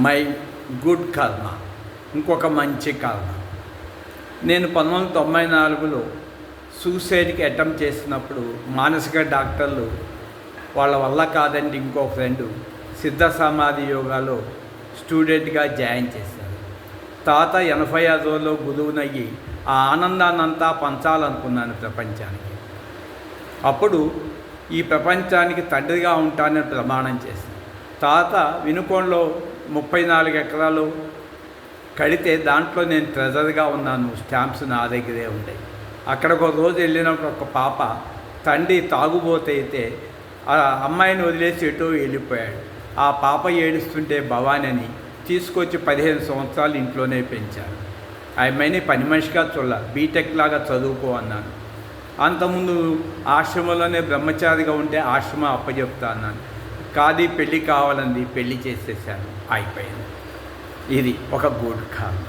My good కర్మ, ఇంకొక మంచి కర్మ. నేను 1994లో సూసైడ్కి అటెంప్ట్ చేసినప్పుడు మానసిక డాక్టర్లు వాళ్ళ వల్ల కాదండి ఇంకో ఫ్రెండు సిద్ధ సమాధి యోగాలో స్టూడెంట్గా జాయిన్ చేశారు. తాత 86 రోజుల్లో గురువునయ్యి ఆ ఆనందాన్నంతా పంచాలనుకున్నాను ప్రపంచానికి. అప్పుడు ఈ ప్రపంచానికి తండ్రిగా ఉంటానని ప్రమాణం చేశాను. తాత వినుకొండలో 34 ఎకరాలు కడితే దాంట్లో నేను ట్రెజర్గా ఉన్నాను. స్టాంప్స్ నా దగ్గరే ఉంటాయి. అక్కడికి ఒక రోజు వెళ్ళినప్పుడు ఒక పాప తండ్రి తాగుబోతైతే ఆ అమ్మాయిని వదిలేసి ఎటో వెళ్ళిపోయాడు. ఆ పాప ఏడుస్తుంటే భవాని అని తీసుకొచ్చి 15 సంవత్సరాలు ఇంట్లోనే పెంచాను. ఆ అమ్మాయిని పని మనిషిగా బీటెక్ లాగా చదువుకో అన్నాను. అంతకుముందు ఆశ్రమంలోనే బ్రహ్మచారిగా ఉంటే ఆశ్రమం అప్పచెప్తా అన్నాను. పెళ్ళి కావాలంది, పెళ్ళి చేసేసాను, అయిపోయింది. ఇది ఒక గుడ్ కర్మ.